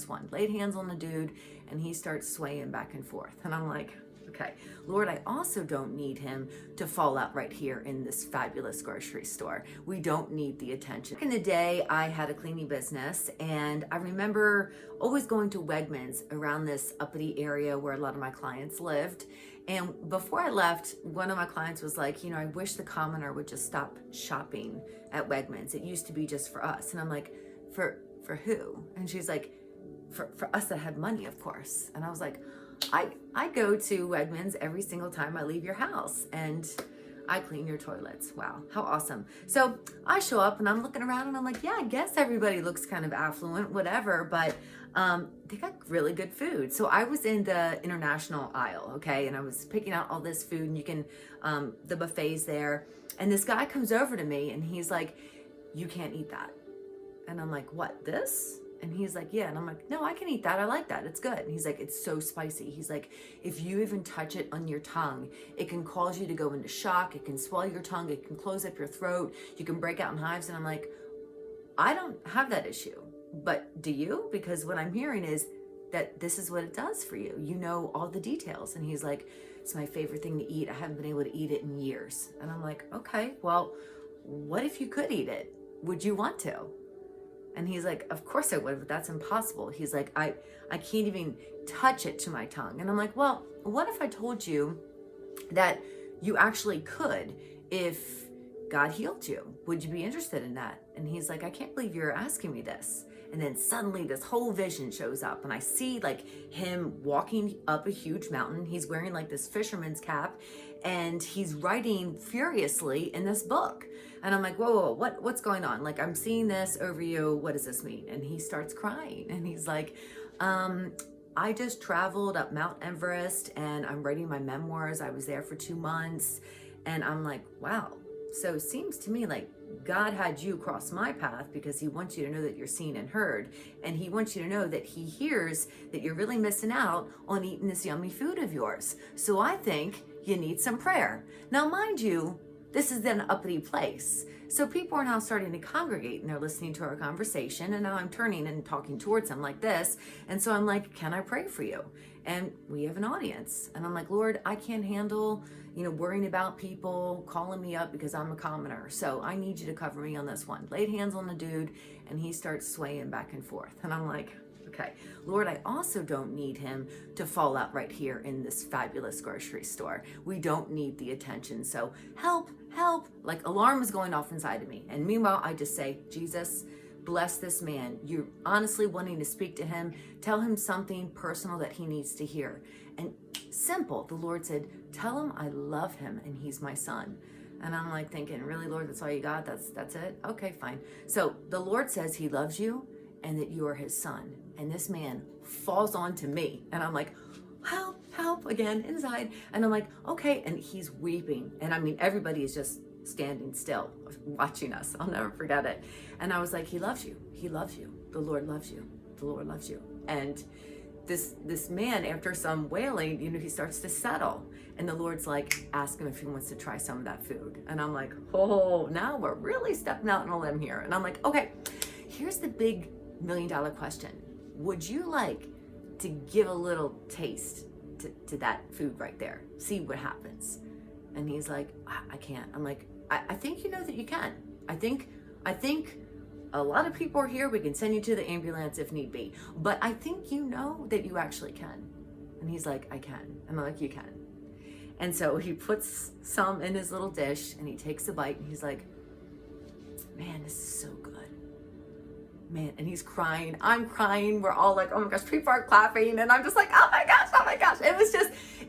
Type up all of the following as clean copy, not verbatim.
One laid hands on the dude and he starts swaying back and forth. And I'm like, okay, Lord, I also don't need him to fall out right here in this fabulous grocery store. We don't need the attention. Back in the day, I had a cleaning business, and I remember always going to Wegmans around this uppity area where a lot of my clients lived. And before I left, one of my clients was like, I wish the commoner would just stop shopping at Wegmans. It used to be just for us. And I'm like, for who? And she's like, for us that had money, of course. And I was like, I go to Wegmans every single time I leave your house, and I clean your toilets. Wow, how awesome. So I show up and I'm looking around and I'm like, yeah, I guess everybody looks kind of affluent, whatever, but they got really good food. So I was in the international aisle, okay, and I was picking out all this food, and you can, the buffet's there, and this guy comes over to me and he's like, you can't eat that. And I'm like, what, this? And he's like, yeah. And I'm like, no, I can eat that. I like that. It's good. And he's like, it's so spicy. He's like, if you even touch it on your tongue, it can cause you to go into shock. It can swell your tongue. It can close up your throat. You can break out in hives. And I'm like, I don't have that issue, but do you? Because what I'm hearing is that this is what it does for you. You know all the details. And he's like, it's my favorite thing to eat. I haven't been able to eat it in years. And I'm like, okay, well, what if you could eat it? Would you want to? And he's like, of course I would, but that's impossible. He's like, I can't even touch it to my tongue. And I'm like, well, what if I told you that you actually could if God healed you? Would you be interested in that? And he's like, I can't believe you're asking me this. And then suddenly this whole vision shows up, and I see like him walking up a huge mountain. He's wearing like this fisherman's cap, and he's writing furiously in this book. And I'm like, whoa, what's going on? Like, I'm seeing this over you. What does this mean? And he starts crying, and he's like, I just traveled up Mount Everest, and I'm writing my memoirs. I was there for 2 months. And I'm like, wow. So it seems to me like God had you cross my path because he wants you to know that you're seen and heard. And he wants you to know that he hears that you're really missing out on eating this yummy food of yours. So I think you need some prayer. Now, mind you, this is an uppity place. So people are now starting to congregate, and they're listening to our conversation. And now I'm turning and talking towards them like this. And so I'm like, can I pray for you? And we have an audience. And I'm like, Lord, I can't handle, worrying about people calling me up because I'm a commoner. So I need you to cover me on this one. Laid hands on the dude, and he starts swaying back and forth. And I'm like, okay, Lord, I also don't need him to fall out right here in this fabulous grocery store. We don't need the attention. So help, like alarm is going off inside of me. And meanwhile, I just say, Jesus, bless this man. You're honestly wanting to speak to him. Tell him something personal that he needs to hear. And simple, the Lord said, tell him I love him and he's my son. And I'm like thinking, really, Lord, that's all you got? That's it? Okay, fine. So the Lord says he loves you and that you are his son. And this man falls onto me. And I'm like, help again inside. And I'm like, okay. And he's weeping. And I mean, everybody is just standing still, watching us. I'll never forget it. And I was like, he loves you. He loves you. The Lord loves you. The Lord loves you. And this man, after some wailing, he starts to settle. And the Lord's like, ask him if he wants to try some of that food. And I'm like, oh, now we're really stepping out on a limb here. And I'm like, okay, here's the big $1 million question. Would you like to give a little taste to that food right there? See what happens. And he's like, I can't. I'm like, I think you know that you can. I think a lot of people are here. We can send you to the ambulance if need be. But I think you know that you actually can. And he's like, I can. And I'm like, you can. And so he puts some in his little dish and he takes a bite and he's like, man, this is so good. Man, and he's crying. I'm crying. We're all like, oh my gosh, people are clapping. And I'm just like, oh my gosh.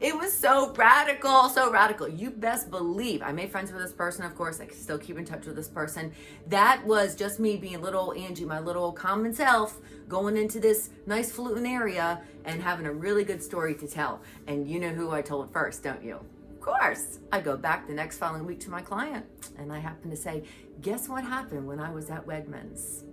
It was so radical. You best believe I made friends with this person. Of course, I can still keep in touch with this person. That was just me being little Angie, my little common self, going into this nice falutin area and having a really good story to tell. And you know who I told first, don't you? Of course. I go back the next following week to my client and I happen to say, guess what happened when I was at Wegmans?